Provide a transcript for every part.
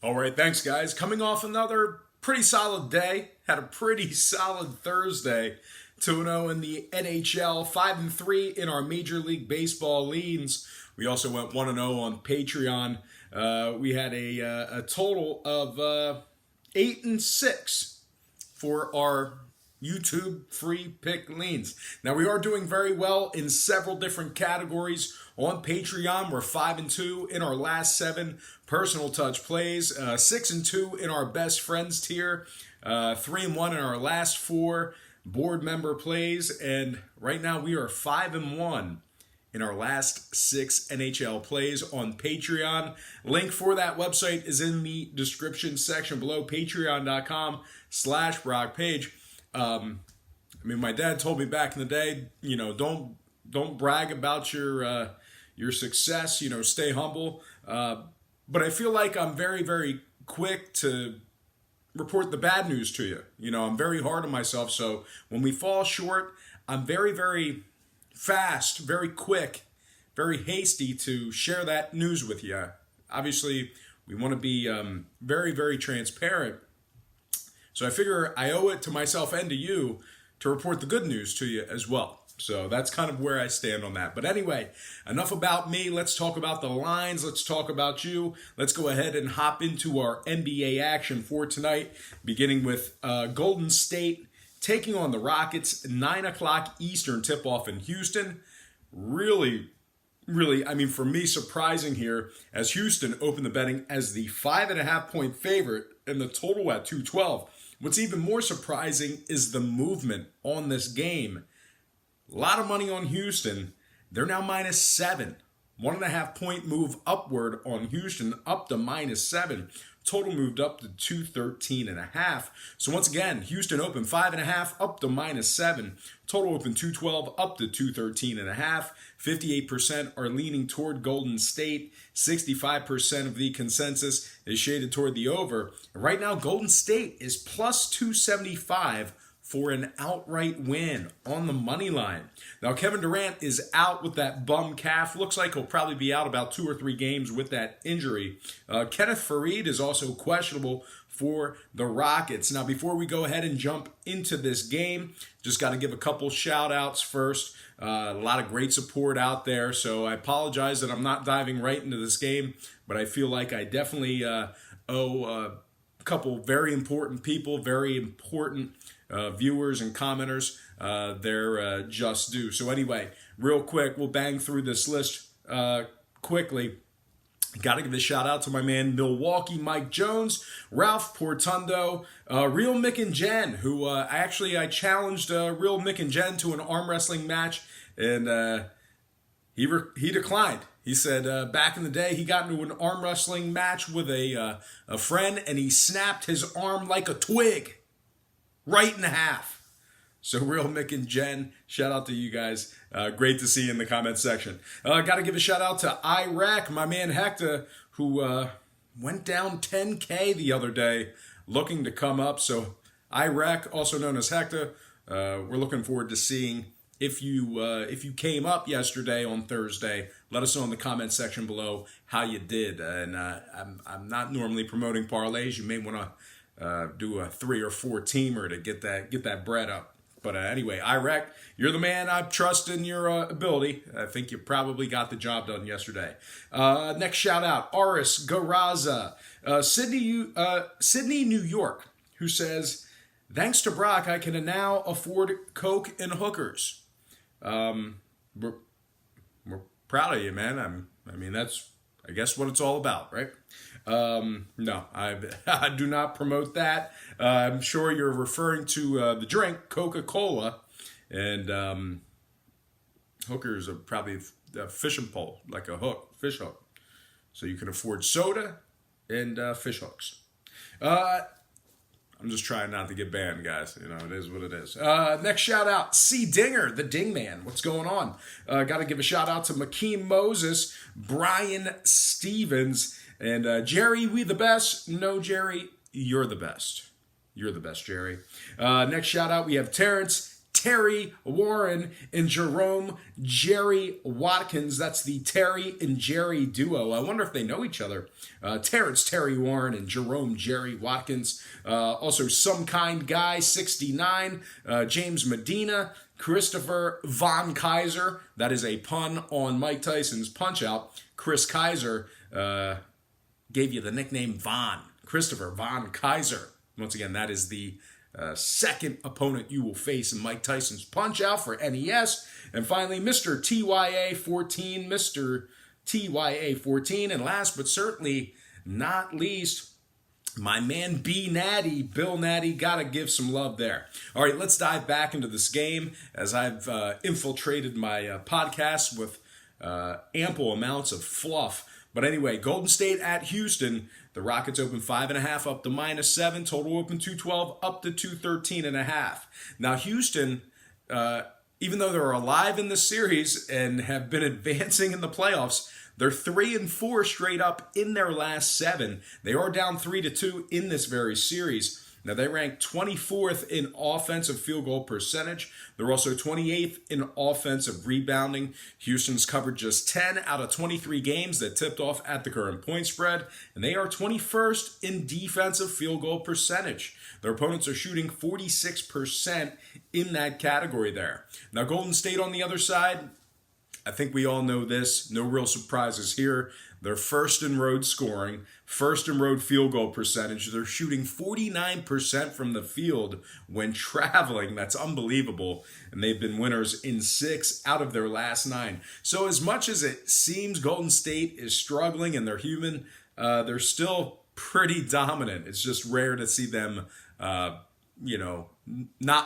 All right, thanks, guys. Coming off another pretty solid day, had a pretty solid Thursday. 2-0 in the NHL, 5-3 in our Major League Baseball leans. We also went 1-0 on Patreon. We had a total of 8-6 for our YouTube free pick leans. Now we are doing very well in several different categories on Patreon. We're 5-2 in our last 7 personal touch plays, 6-2 in our best friends tier, 3-1 in our last 4 board member plays, and right now we are 5-1 in our last 6 NHL plays on Patreon. Link for that website is in the description section below, patreon.com/Brock Page. My dad told me back in the day, don't brag about your success, stay humble. But I feel like I'm very, very quick to report the bad news to you. I'm very hard on myself. So when we fall short, I'm very, very fast, very quick, very hasty to share that news with you. Obviously, we want to be very, very transparent. So I figure I owe it to myself and to you to report the good news to you as well. So that's kind of where I stand on that. But anyway, enough about me. Let's talk about the lines. Let's talk about you. Let's go ahead and hop into our NBA action for tonight, beginning with Golden State taking on the Rockets, 9 o'clock Eastern tip-off in Houston. Really, for me, surprising here as Houston opened the betting as the 5.5-point favorite and the total at 212. What's even more surprising is the movement on this game. A lot of money on Houston. They're now -7. 1.5-point move upward on Houston, up to -7. Total moved up to 213.5. So once again, Houston opened 5.5 up to -7. Total opened 212 up to 213.5. 58% are leaning toward Golden State. 65% of the consensus is shaded toward the over. And right now, Golden State is plus 275 for an outright win on the money line. Now, Kevin Durant is out with that bum calf. Looks like he'll probably be out about 2 or 3 games with that injury. Kenneth Faried is also questionable for the Rockets. Now, before we go ahead and jump into this game, just got to give a couple shout outs first. A lot of great support out there, so I apologize that I'm not diving right into this game, but I feel like I definitely owe a couple very important people, very important viewers and commenters, they're just due. So anyway, real quick, we'll bang through this list quickly. Got to give a shout out to my man Milwaukee Mike Jones, Ralph Portundo, Real Mick and Jen, who I challenged Real Mick and Jen to an arm wrestling match, and he declined. He said back in the day he got into an arm wrestling match with a friend, and he snapped his arm like a twig. Right in half. So Real Mick and Jen, shout out to you guys. Great to see you in the comment section. Got to give a shout out to Iraq, my man Hector, who went down 10K the other day, looking to come up. So Iraq, also known as Hector, we're looking forward to seeing if you came up yesterday on Thursday. Let us know in the comment section below how you did. And I'm not normally promoting parlays. You may want to do a 3 or 4 teamer to get that bread up. But anyway, Iraq, you're the man. I trust in your ability. I think you probably got the job done yesterday. Next shout out, Aris Garaza, Sydney, New York, who says, thanks to Brock, I can now afford Coke and hookers. We're proud of you, man. I mean, that's, I guess, what it's all about, right? No, I do not promote that. I'm sure you're referring to the drink Coca-Cola, and hookers are probably a fishing pole, like a hook, fish hook. So you can afford soda and fish hooks. I'm just trying not to get banned, guys. It is what it is. Next shout out, C. Dinger, the Ding Man. What's going on? Got to give a shout out to McKeem Moses, Brian Stevens, and Jerry, we the best. No, Jerry, you're the best. You're the best, Jerry. Next shout out, we have Terrence Terry Warren and Jerome Jerry Watkins. That's the Terry and Jerry duo. I wonder if they know each other. Terrence Terry Warren and Jerome Jerry Watkins. Also, Some Kind Guy, 69. James Medina. Christopher Von Kaiser. That is a pun on Mike Tyson's Punch-Out. Chris Kaiser gave you the nickname Von. Christopher Von Kaiser. Once again, that is the second opponent you will face in Mike Tyson's Punch-Out for NES. And finally, Mr. TYA14, Mr. TYA14. And last but certainly not least, my man B Natty, Bill Natty, gotta give some love there. All right, let's dive back into this game as I've infiltrated my podcast with ample amounts of fluff. But anyway, Golden State at Houston. The Rockets open 5.5 up to -7. Total open 212 up to 213.5. Now Houston, even though they're alive in this series and have been advancing in the playoffs, they're 3-4 straight up in their last 7. They are down 3-2 in this very series. Now, they rank 24th in offensive field goal percentage. They're also 28th in offensive rebounding. Houston's covered just 10 out of 23 games that tipped off at the current point spread. And they are 21st in defensive field goal percentage. Their opponents are shooting 46% in that category there. Now, Golden State on the other side, I think we all know this. No real surprises here. They're first in road scoring, first in road field goal percentage. They're shooting 49% from the field when traveling. That's unbelievable. And they've been winners in 6 out of their last 9. So as much as it seems Golden State is struggling and they're human, they're still pretty dominant. It's just rare to see them, not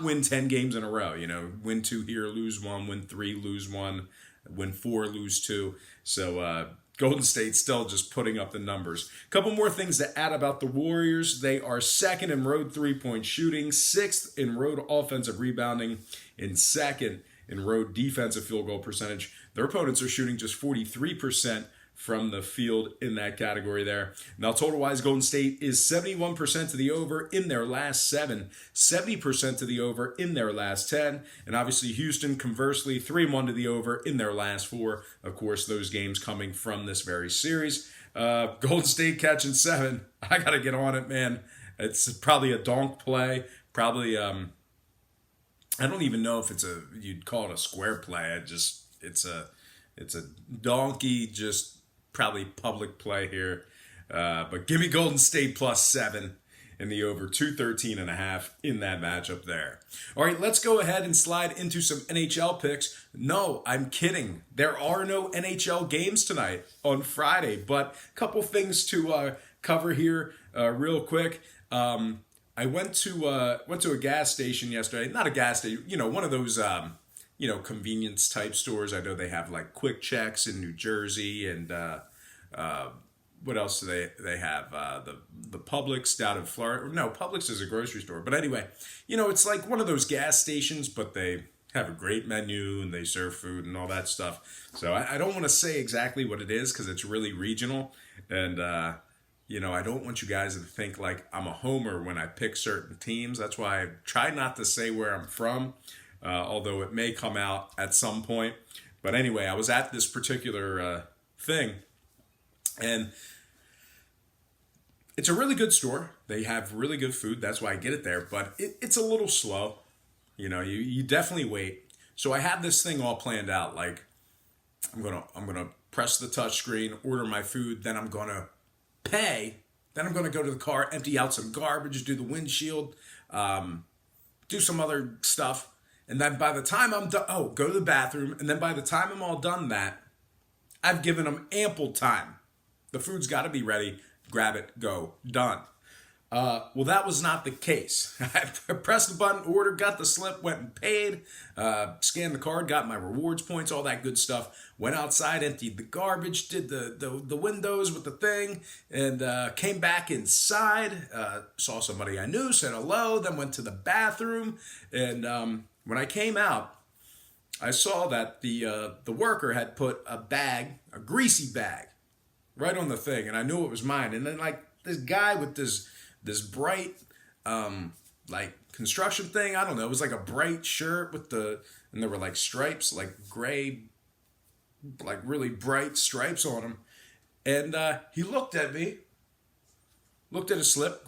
win 10 games in a row. Win 2 here, lose 1, win 3, lose 1, win 4, lose 2. So, Golden State still just putting up the numbers. A couple more things to add about the Warriors. They are 2nd in road three-point shooting, 6th in road offensive rebounding, and 2nd in road defensive field goal percentage. Their opponents are shooting just 43% from the field in that category there. Now, total-wise, Golden State is 71% to the over in their last 7, 70% to the over in their last 10, and obviously Houston, conversely, 3-1 to the over in their last 4. Of course, those games coming from this very series. Golden State catching 7. I got to get on it, man. It's probably a donk play. Probably, I don't even know if you'd call it a square play. It's a donkey, just probably public play here. But give me Golden State +7 in the over 213.5 in that matchup there. All right, let's go ahead and slide into some NHL picks. No, I'm kidding. There are no NHL games tonight on Friday, but a couple things to cover here real quick. I went to a gas station yesterday. Not a gas station, one of those convenience type stores. I know they have like Quick Checks in New Jersey, and what else do they have? The Publix out of Florida. No, Publix is a grocery store. But anyway, it's like one of those gas stations, but they have a great menu and they serve food and all that stuff. So I don't want to say exactly what it is because it's really regional. And, I don't want you guys to think like I'm a homer when I pick certain teams. That's why I try not to say where I'm from. Although it may come out at some point. But anyway, I was at this particular thing, and it's a really good store. They have really good food. That's why I get it there. But it's a little slow. You definitely wait. So I have this thing all planned out. Like I'm gonna press the touch screen, order my food, then I'm gonna pay. Then I'm gonna go to the car, empty out some garbage, do the windshield, do some other stuff. And then by the time I'm done, go to the bathroom. And then by the time I'm all done that, I've given them ample time. The food's got to be ready. Grab it, go, done. Well, that was not the case. I pressed the button, ordered, got the slip, went and paid, scanned the card, got my rewards points, all that good stuff. Went outside, emptied the garbage, did the windows with the thing, and came back inside, saw somebody I knew, said hello, then went to the bathroom, and when I came out, I saw that the worker had put a greasy bag, right on the thing, and I knew it was mine. And then like this guy with this bright like construction thing. I don't know. It was like a bright shirt with and there were like stripes, like gray, like really bright stripes on him. And he looked at me, looked at his slip,